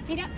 Mira.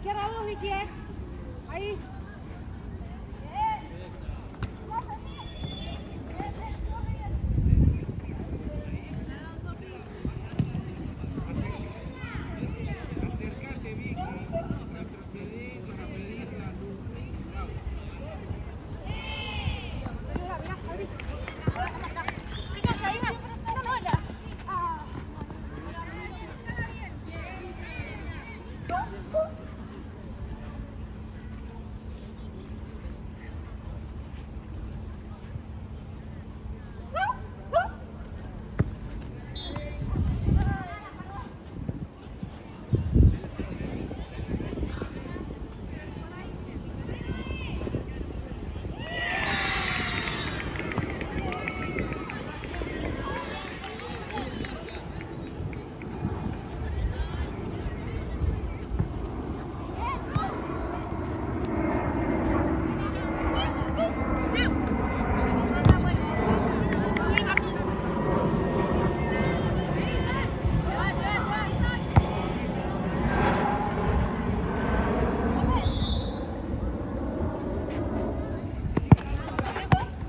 izquierda vos, Vicky, ahí. Acércate, Vicky, retrocedé para pedir la luz. Chicas, ahí vas. No, hola.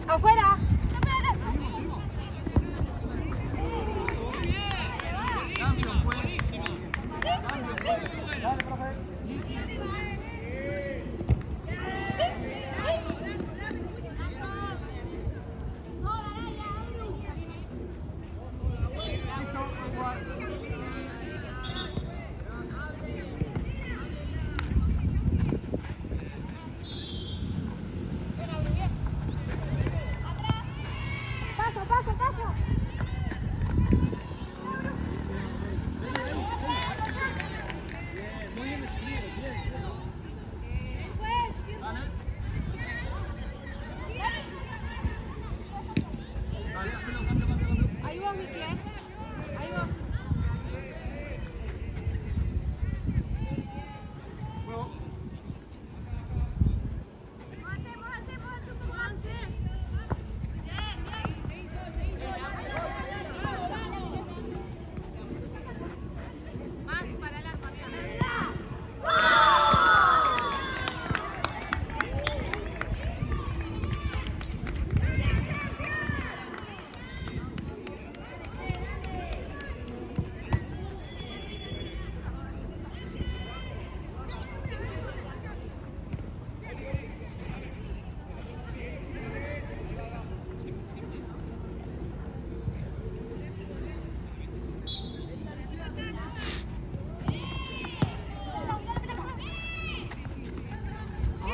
Afuera. Paso, paso, paso. Ahí vos, Vicky, ahí vos.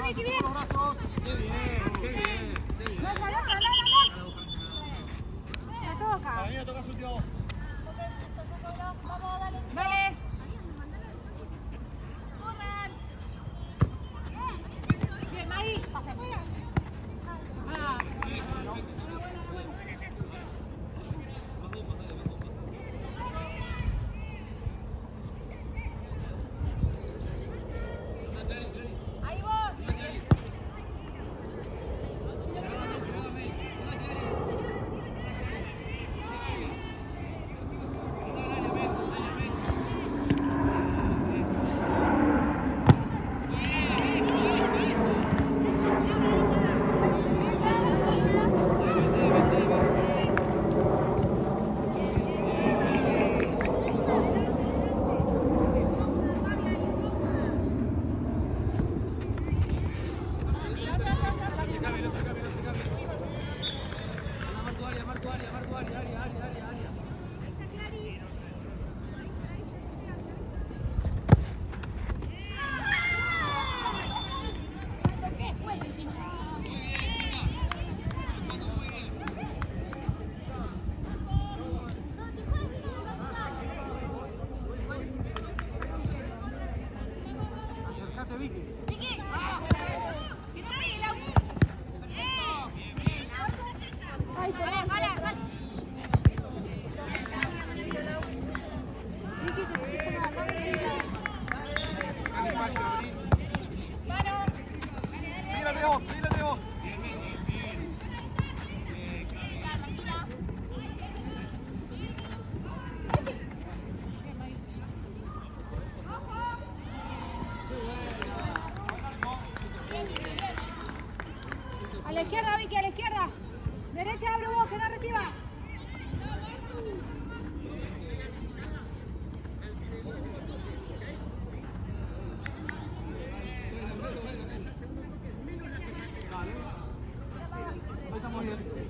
Vicky, bien. Qué bien, qué bien. Me toca. A mí me toca su último. Vale. Bien, ahí. Pasa. Ah. Ahí vos, Vicky. la izquierda, Vicky, a la izquierda. Derecha, abre vos, que no reciba. Ahí estamos bien.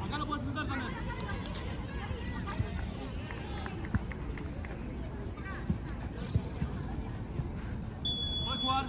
Acá lo puedes sentar también. Puedes jugar.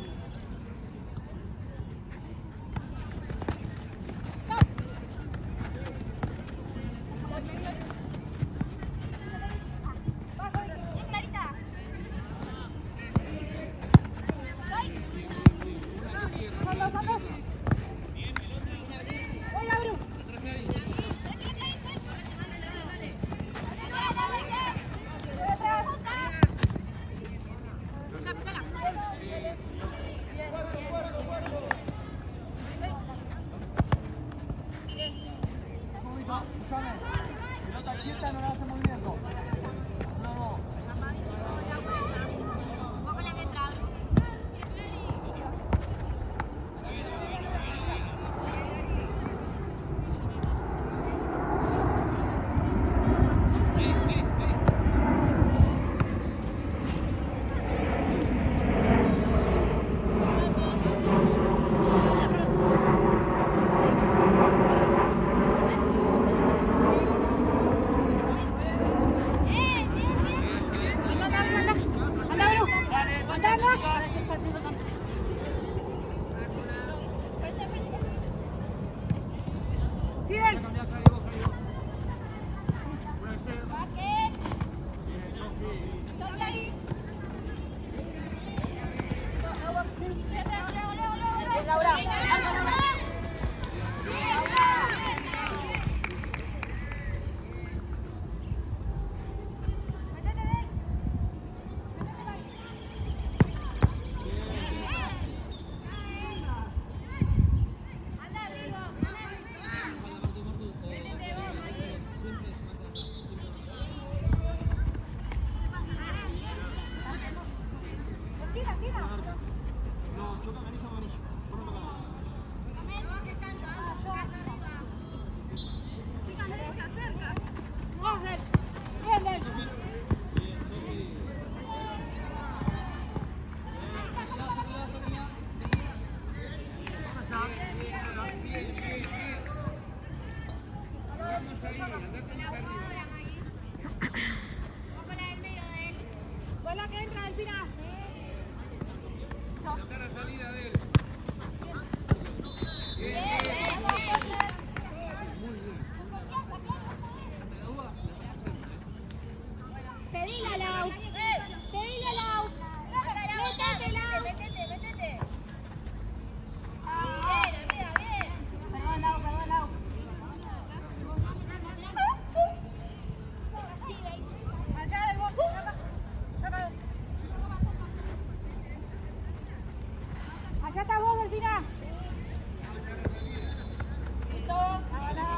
Escúchame, pelota quieta no le hace movimiento. No. No, choca amarilla o amarilla. No toca nada. Bola que entra del final. Está la salida de él. Pedila, Lau. Pedila, Lau. Métete, Lau. Métete. Bien. Perdón, Lau. Allá del bosque. Saca. Allá está vos, Delfina. ¿Listo? Ahora.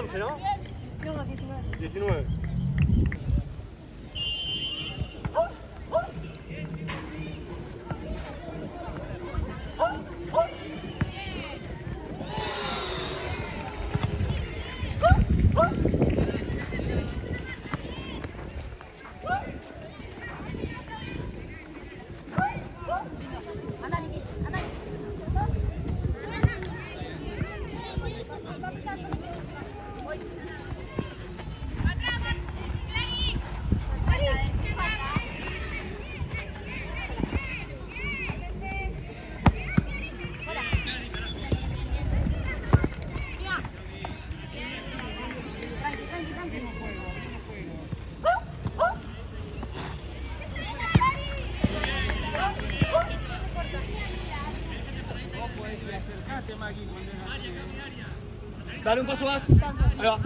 15, ¿no? No, 19. 19. Dale un paso más. Ahí va.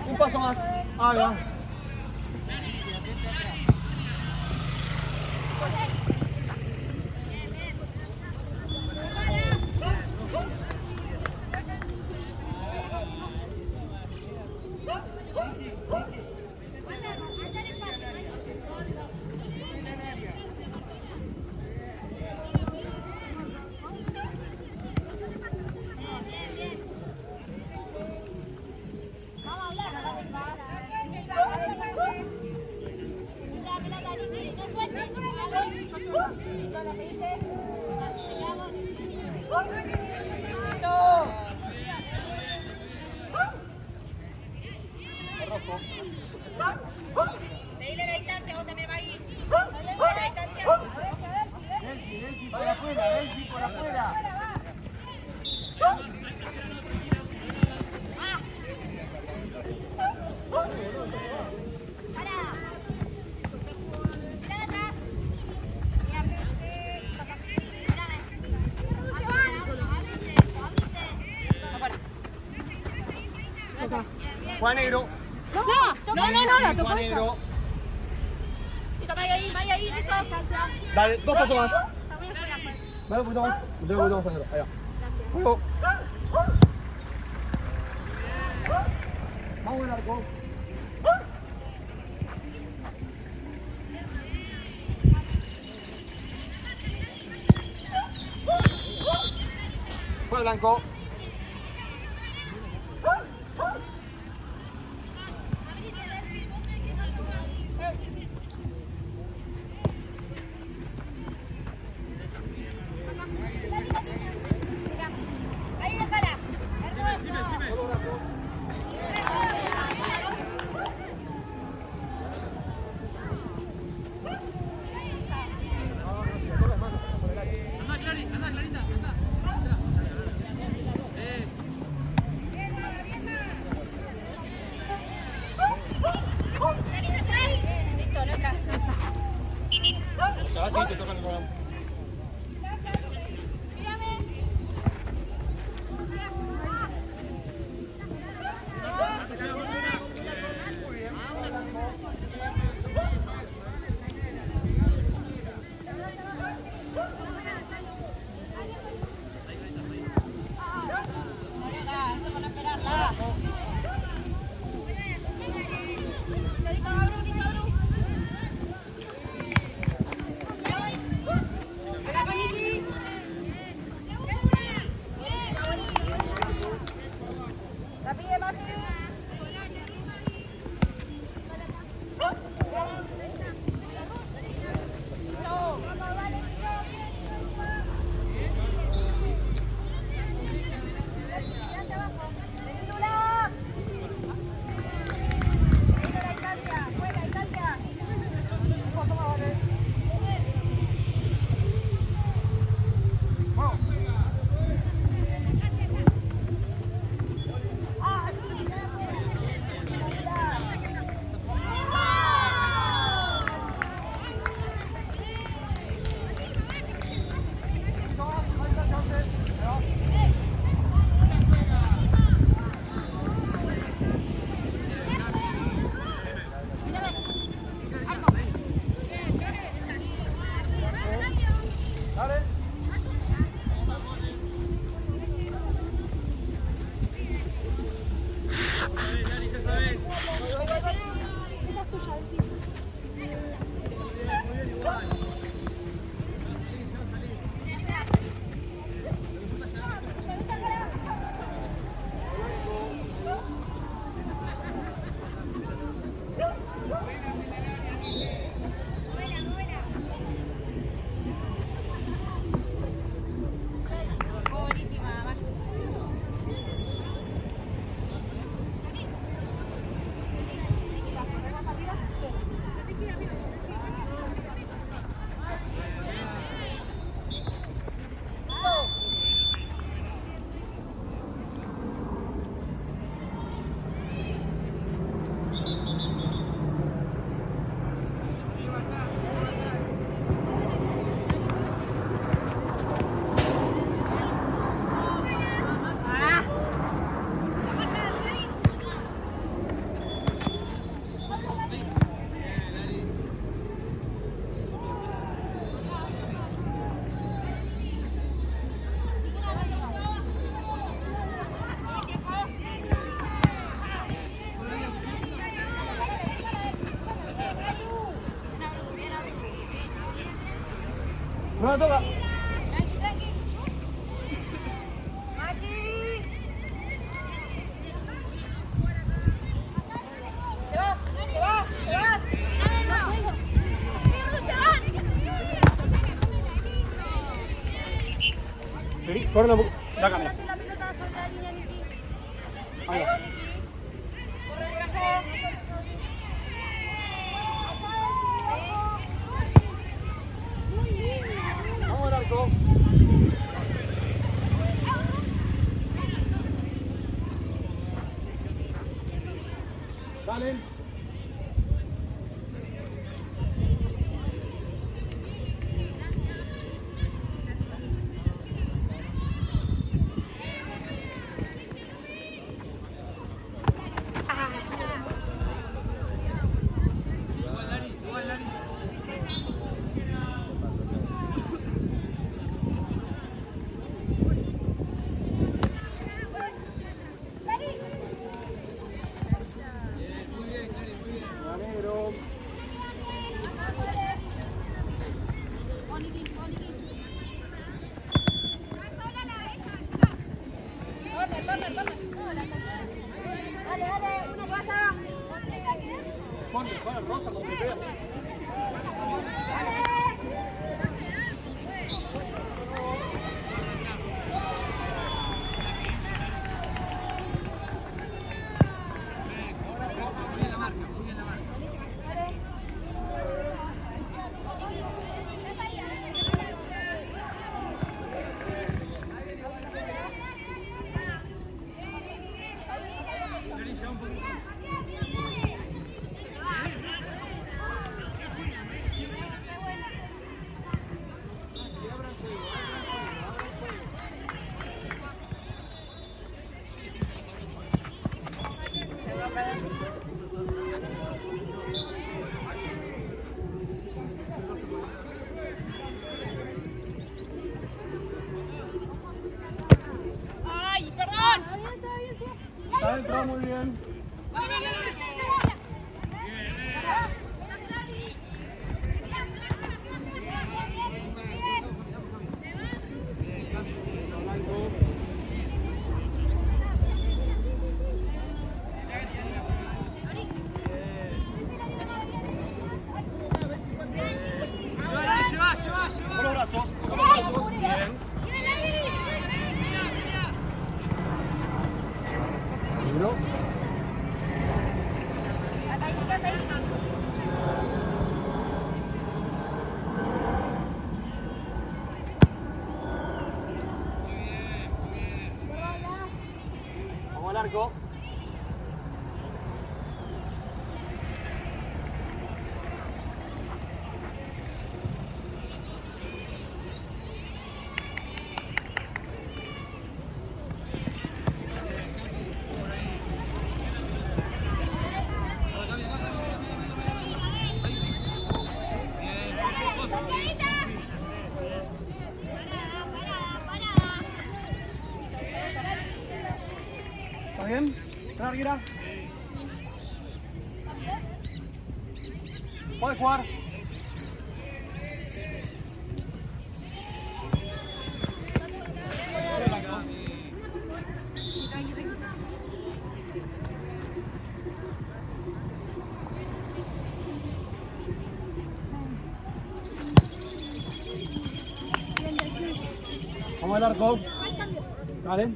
Un paso más. Ahí va. Seguile la distancia, vos también va ahí. La distancia. Delphi, por afuera, Delphi, por afuera. Juan Negro. No, la tocó Juan ella. Negro. Listo, vaya ahí, listo. Dale, 2 pasos más. Dale un poquito más. Un poquito más, Sandro. Ahí va. Juego. Vamos al arco. Juega blanco. Ahí déjala. Hermoso. Listo, letra. Ya, sí, te tocan el programa. No, toca. Tranqui, tranqui. Mati. Se va, se va, se va. Sí, corre un poco. Ya cambia. La pelota sobre la línea, Niki. Ahí Ahí va. va, Niki. Corre, relajo. Vamos al arco. Dale. Negro. Corre, corre, corre. Dale, dale, una toalla. Ponle rosa con pipea. Ay, perdón. Está dentro, muy bien. Con los brazos. Con los brazos. Bien. Libro. Vamos al arco. ¿Está bien? ¿Está Arguira? ¿Puedes jugar? Vamos al arco. Dale.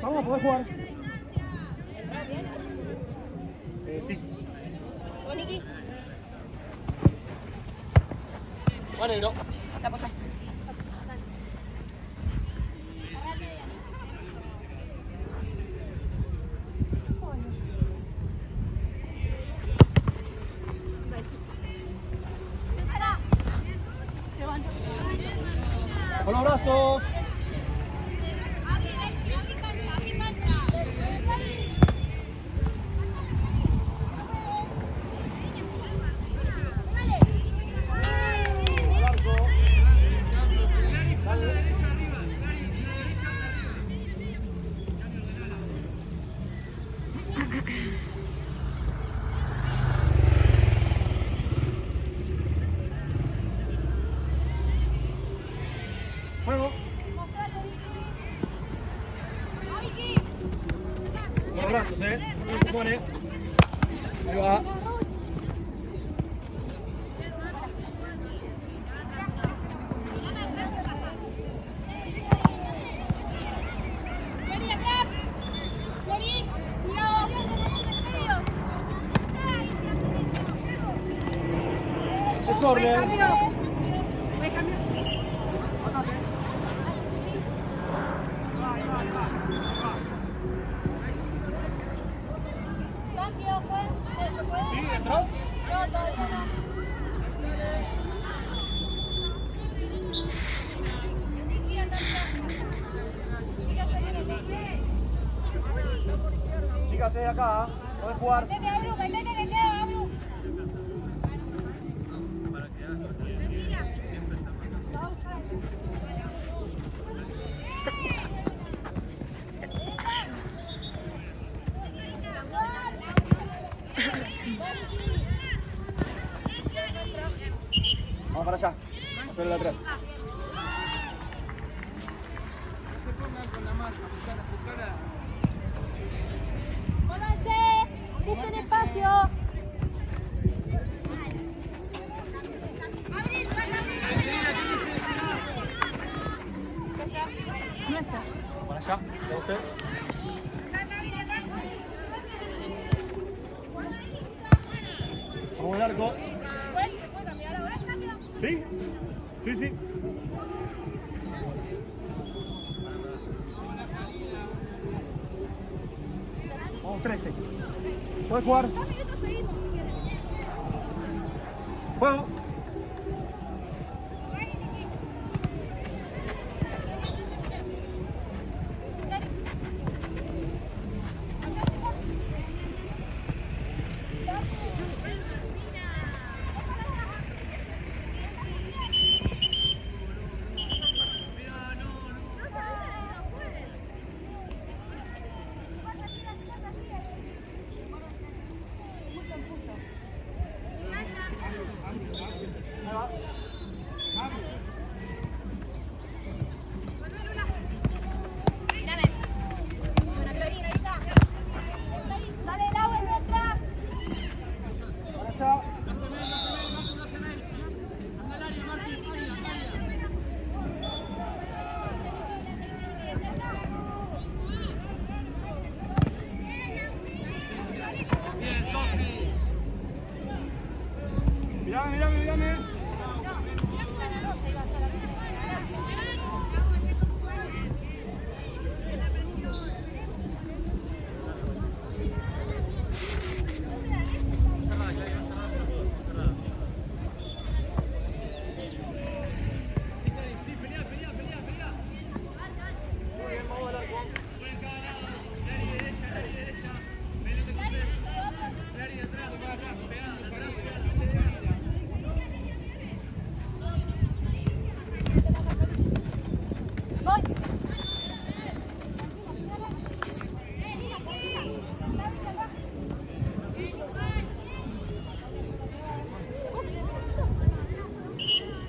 Vamos, podés jugar. Sí. Niki. Va negro. La poca. Con los brazos. Al arco. Juego. Con los brazos, no empujones. Ahí va. Flori, atrás. Flori, cuidado. Es corner. Voy a cambiar. Cambio, pues. ¿Sí? ¿Entró? No, todavía no. Chicas, acá. Podés jugar. Metete, Abru, metete que queda, Abru. Vamos para allá. Hacer el atrás. ¡Pónganse! ¡Busquen espacio! Vamos para allá. ¿Ya usted? Vamos al arco. ¿Sí? Sí, sí. Vamos 13. ¿Puedes jugar? 2 minutos pedimos si quieren. Juego. Sale el agua y atrás. Para allá. Mírame.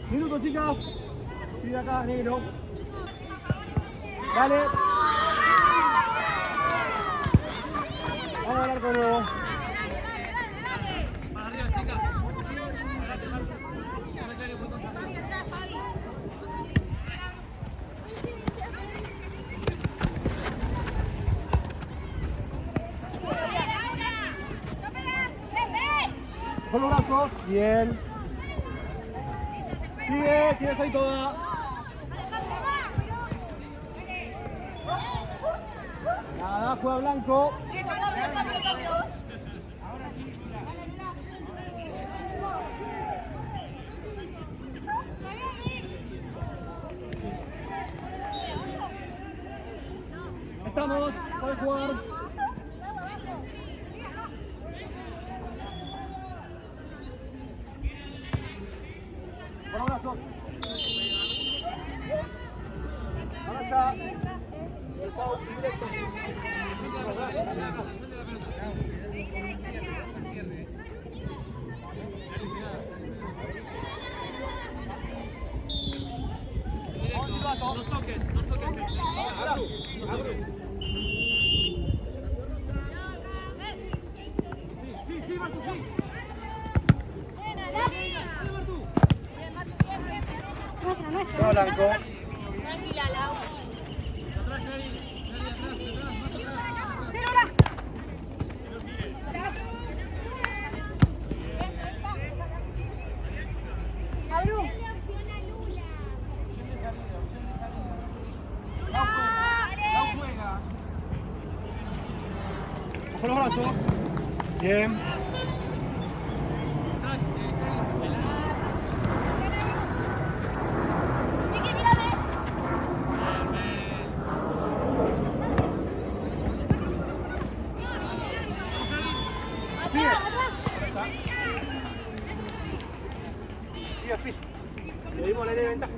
Minuto, chicas. Pide acá, negro. Dale. Vamos a hablar con nuevo. Con los brazos. Bien. Sigue, tienes ahí toda. Nada, juega blanco. Ahora sí, mira. Estamos, puedes jugar. Con los brazos. Para allá. El foul directo. Con los brazos. Bravo, Blanco. Tranquila, Lau. Abru. Bajo los brazos. Bien. Vicky, mírame. Atrás, atrás. Sigue al piso. Le dimos la ley de ventaja.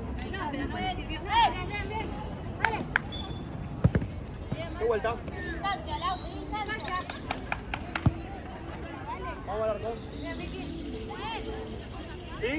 De vuelta. Distancia, Lau, distancia. Vamos al arco. ¿Sí?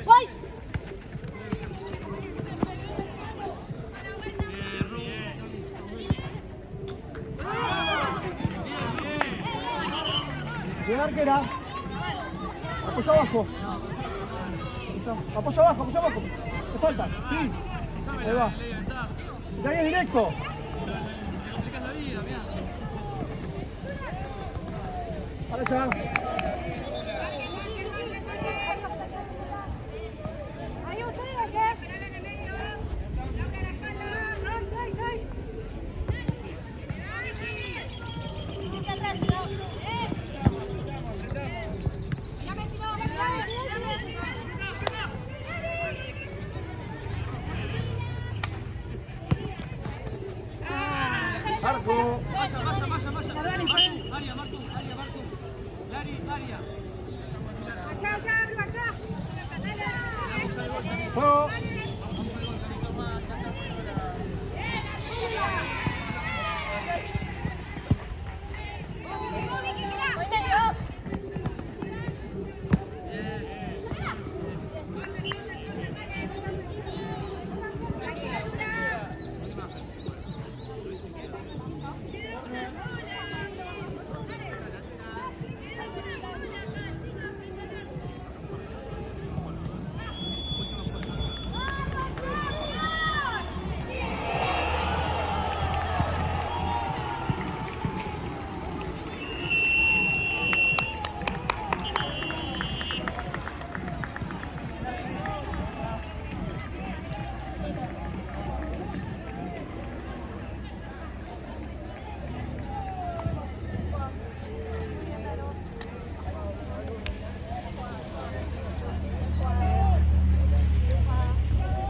¡Voy! Bien, arquera. Apoya abajo. Apoya abajo, apoya abajo. Te falta. Sí. Ahí va. De ahí es directo. Para allá. Ahí ustedes, ¿eh? Está atrás, Lau. Mírame si no, mírame. Marco. Allá, allá, allá. Juego.